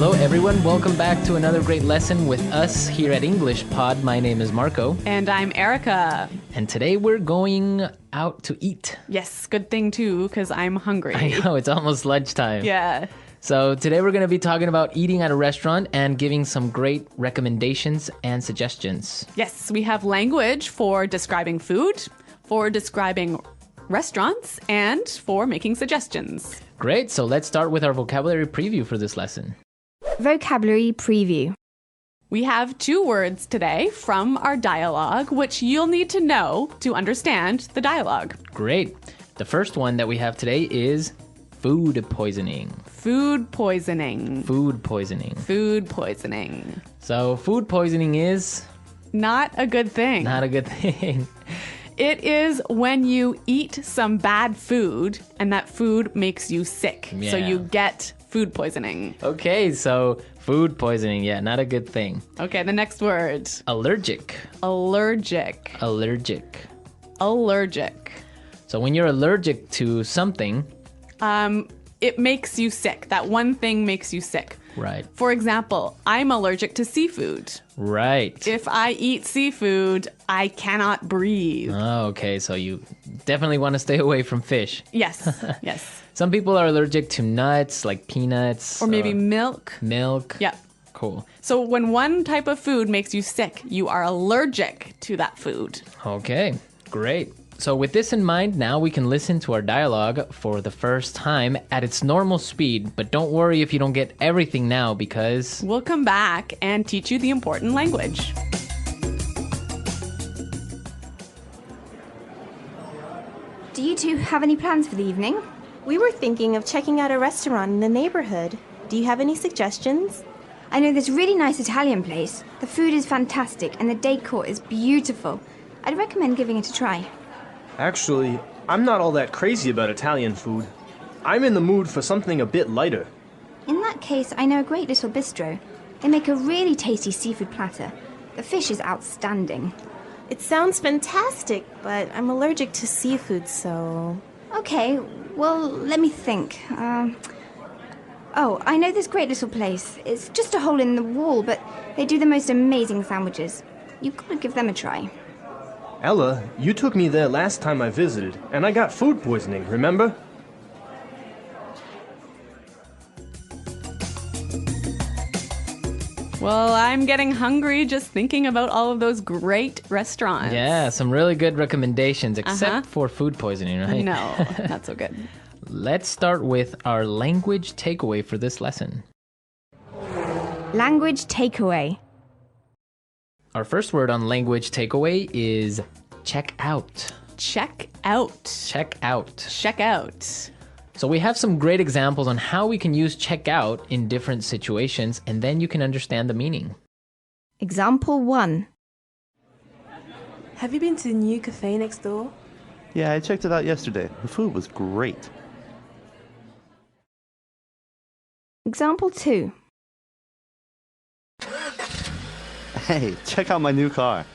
Hello everyone, welcome back to another great lesson with us here at English Pod. My name is Marco. And I'm Erica. And today we're going out to eat. Yes, good thing too, because I'm hungry. I know, it's almost lunchtime. Yeah. So today we're going to be talking about eating at a restaurant and giving some great recommendations and suggestions. Yes, we have language for describing food, for describing restaurants, and for making suggestions. Great, so let's start with our vocabulary preview for this lesson. Vocabulary preview. We have 2 words today from our dialogue, which you'll need to know to understand the dialogue. Great. The first one that we have today is food poisoning. Food poisoning. Food poisoning. Food poisoning. So food poisoning is Not a good thing. not a good thing. It is when you eat some bad food and that food makes you sick. So Yeah. you get food poisoning. Okay, so food poisoning, yeah, not a good thing. Okay, the next word. Allergic. Allergic. Allergic. Allergic. So when you're allergic to something, It makes you sick. That one thing makes you sick. right, For example, I'm allergic to seafood. right. If I eat seafood, I cannot breathe. Oh, okay, so you definitely want to stay away from fish. Yes, yes. Some people are allergic to nuts, like peanuts. Or maybe milk. milk. Yeah. Cool. So when one type of food makes you sick, you are allergic to that food. Okay, great. So with this in mind, now we can listen to our dialogue for the first time at its normal speed. But don't worry if you don't get everything now because... We'll come back and teach you the important language. Do you two have any plans for the evening? We were thinking of checking out a restaurant in the neighborhood. Do you have any suggestions? I know this really nice Italian place. The food is fantastic and the decor is beautiful. I'd recommend giving it a try. Actually, I'm not all that crazy about Italian food. I'm in the mood for something a bit lighter. In that case, I know a great little bistro. They make a really tasty seafood platter. The fish is outstanding. It sounds fantastic, but I'm allergic to seafood, so... Okay, well, let me think. Oh, I know this great little place. It's just a hole in the wall, but they do the most amazing sandwiches. You've got to give them a try. Ella, you took me there last time I visited, and I got food poisoning, remember? Well, I'm getting hungry just thinking about all of those great restaurants. Yeah, some really good recommendations, except for food poisoning, right? No, not so good. Let's start with our language takeaway for this lesson. Language takeaway. Our first word on language takeaway is check out. Check out. Check out. Check out. So we have some great examples on how we can use check out in different situations, and then you can understand the meaning. Example 1. Have you been to the new cafe next door? Yeah, I checked it out yesterday. The food was great. Example 2. Hey, check out my new car.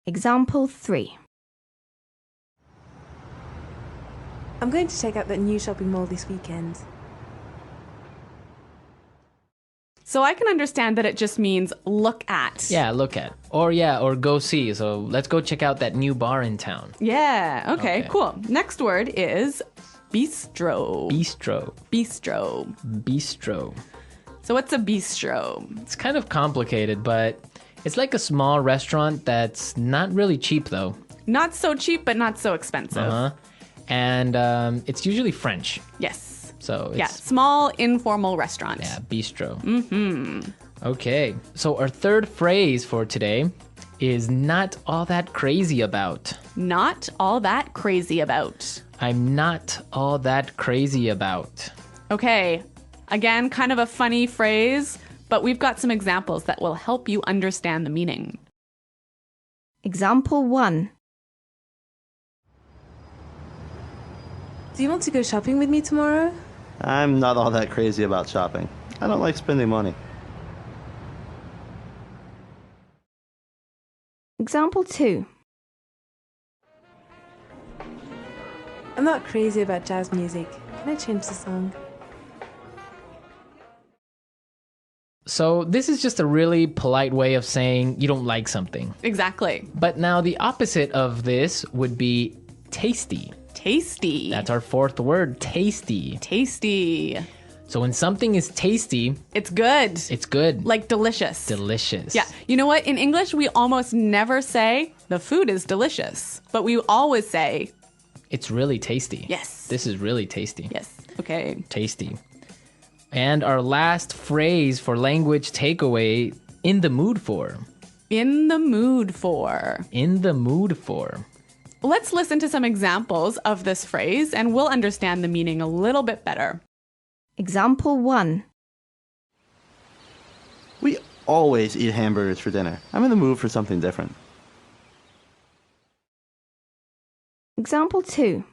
Example 3. I'm going to check out that new shopping mall this weekend. So I can understand that it just means look at. Yeah, look at. Or go see. So let's go check out that new bar in town. Yeah, okay, Okay. cool. Next word is bistro. Bistro. Bistro. Bistro. So what's a bistro? It's kind of complicated, but it's like a small restaurant that's not really cheap though. Not so cheap, but not so expensive. Uh-huh. And it's usually French. Yes. So it's Yeah, small informal restaurant. yeah, bistro. Mm-hmm. Okay. So our third phrase for today is not all that crazy about. Not all that crazy about. I'm not all that crazy about. Okay, again, kind of a funny phrase, but we've got some examples that will help you understand the meaning. Example 1. Do you want to go shopping with me tomorrow? I'm not all that crazy about shopping. I don't like spending money. Example 2. I'm not crazy about jazz music, Can I change the song? So this is just a really polite way of saying you don't like something. Exactly. But now the opposite of this would be tasty. Tasty. That's our fourth word, tasty. Tasty. So when something is tasty, It's good. it's good. Like delicious. Delicious. Yeah. You know what? In English, we almost never say the food is delicious, but we always say, It's really tasty. yes. This is really tasty. Yes. Okay. Tasty. And our last phrase for language takeaway, in the mood for. In the mood for. In the mood for. Let's listen to some examples of this phrase and we'll understand the meaning a little bit better. Example 1. We always eat hamburgers for dinner. I'm in the mood for something different. Example 2.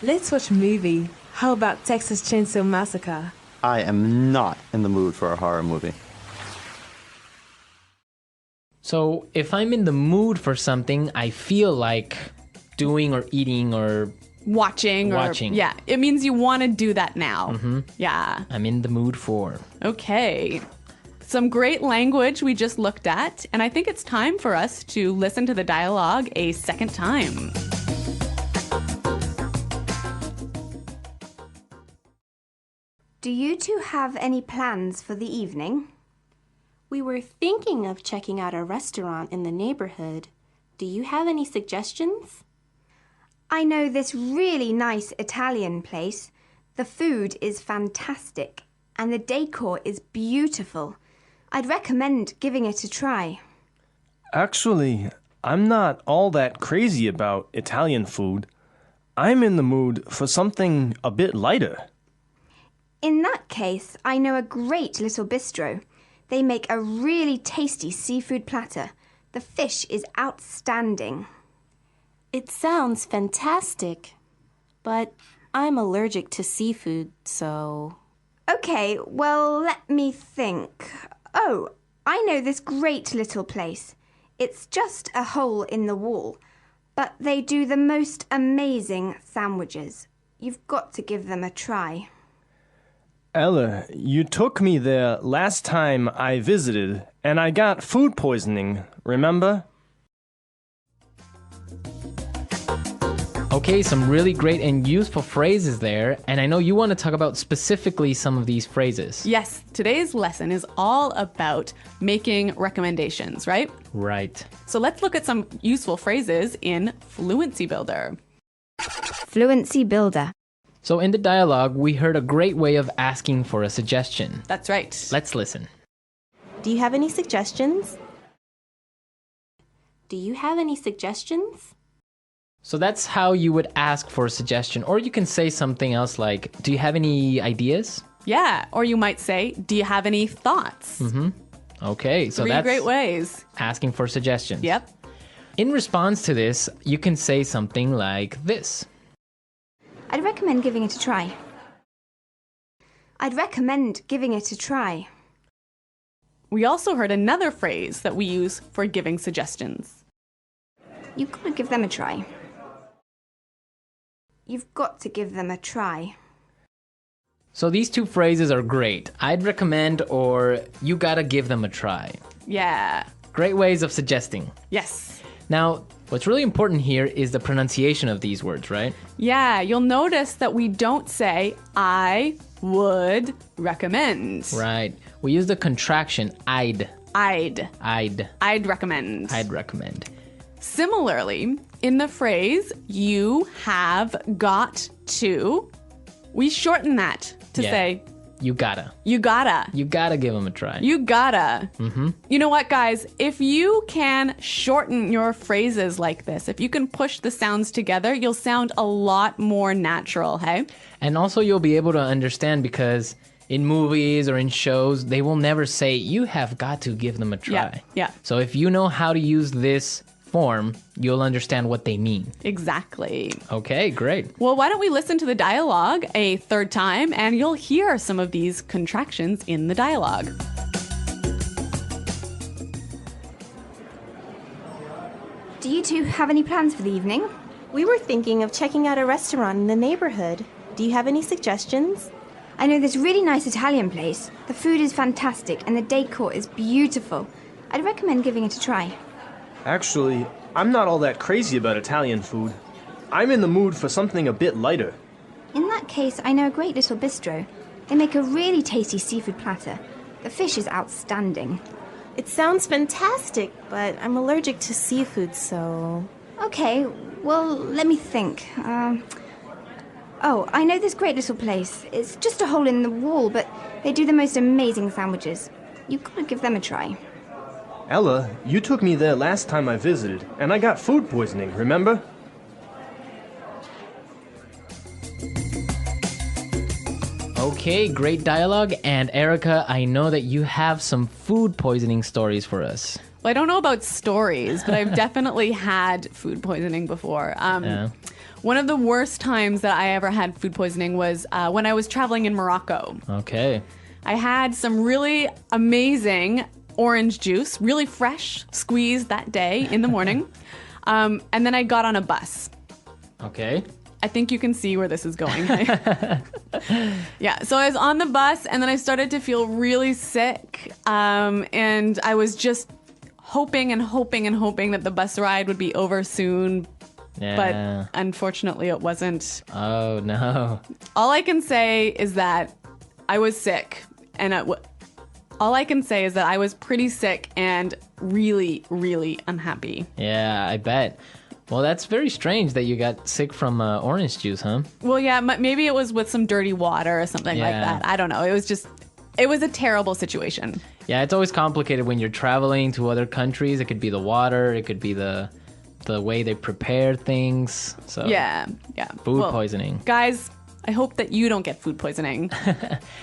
Let's watch a movie. How about Texas Chainsaw Massacre? I am not in the mood for a horror movie. So if I'm in the mood for something, I feel like doing or eating or Watching. Yeah. It means you want to do that now. Mm-hmm. Yeah. I'm in the mood for. Okay. Some great language we just looked at, and I think it's time for us to listen to the dialogue a second time. Do you two have any plans for the evening? We were thinking of checking out a restaurant in the neighborhood. Do you have any suggestions? I know this really nice Italian place. The food is fantastic and the decor is beautiful. I'd recommend giving it a try. Actually, I'm not all that crazy about Italian food. I'm in the mood for something a bit lighter. In that case, I know a great little bistro. They make a really tasty seafood platter. The fish is outstanding. It sounds fantastic, but I'm allergic to seafood, so... Okay, well, let me think. Oh, I know this great little place. It's just a hole in the wall, but they do the most amazing sandwiches. You've got to give them a try. Ella, you took me there last time I visited, and I got food poisoning, remember? Okay, some really great and useful phrases there, and I know you want to talk about specifically some of these phrases. Yes, today's lesson is all about making recommendations, right? Right. So let's look at some useful phrases in Fluency Builder. Fluency Builder. So in the dialogue, we heard a great way of asking for a suggestion. That's right. Let's listen. Do you have any suggestions? Do you have any suggestions? So that's how you would ask for a suggestion. Or you can say something else like, do you have any ideas? Yeah, or you might say, do you have any thoughts? Okay, so Three that's great ways. asking for suggestions. Yep. In response to this, you can say something like this. I'd recommend giving it a try. I'd recommend giving it a try. We also heard another phrase that we use for giving suggestions. You've got to give them a try. You've got to give them a try. So these two phrases are great. I'd recommend or you gotta give them a try. Yeah. Great ways of suggesting. Yes. Now, what's really important here is the pronunciation of these words, right? Yeah, you'll notice that we don't say, I would recommend. Right. We use the contraction I'd. I'd recommend. I'd recommend. Similarly, in the phrase, you have got to, we shorten that to say, You gotta. you gotta. You gotta give them a try. You gotta. You know what, guys? If you can shorten your phrases like this, if you can push the sounds together, you'll sound a lot more natural, hey? And also you'll be able to understand because in movies or in shows, they will never say, you have got to give them a try. Yeah. So if you know how to use this form, you'll understand what they mean. Exactly. Okay, great. Well, why don't we listen to the dialogue a third time and you'll hear some of these contractions in the dialogue. Do you two have any plans for the evening? We were thinking of checking out a restaurant in the neighborhood. Do you have any suggestions? I know this really nice Italian place. The food is fantastic and the decor is beautiful. I'd recommend giving it a try. Actually, I'm not all that crazy about Italian food. I'm in the mood for something a bit lighter. In that case, I know a great little bistro. They make a really tasty seafood platter. The fish is outstanding. It sounds fantastic, but I'm allergic to seafood, so... Okay, well, let me think. Oh, I know this great little place. It's just a hole in the wall, but they do the most amazing sandwiches. You've got to give them a try. Ella, you took me there last time I visited, and I got food poisoning, remember? Okay, great dialogue. And Erica, I know that you have some food poisoning stories for us. Well, I don't know about stories, but I've definitely had food poisoning before. Yeah. One of the worst times that I ever had food poisoning was when I was traveling in Morocco. Okay. I had some really amazing orange juice, really fresh, squeezed that day in the morning. And then I got on a bus. Okay. I think you can see where this is going. Yeah, so I was on the bus and then I started to feel really sick. And I was just hoping that the bus ride would be over soon. Yeah. But unfortunately it wasn't. Oh, no. All I can say is that I was sick. And all I can say is that I was pretty sick and really, really unhappy. Yeah, I bet. Well, that's very strange that you got sick from orange juice, huh? Well, yeah, maybe it was with some dirty water or something like that. I don't know. It was a terrible situation. Yeah, it's always complicated when you're traveling to other countries. It could be the water. It could be the way they prepare things. So Yeah. Food poisoning. Guys, I hope that you don't get food poisoning.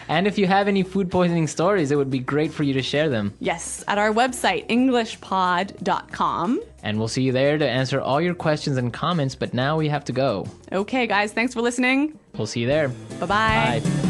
And if you have any food poisoning stories, it would be great for you to share them. Yes, at our website, EnglishPod.com. And we'll see you there to answer all your questions and comments, but now we have to go. Okay, guys, thanks for listening. We'll see you there. Bye-bye. Bye.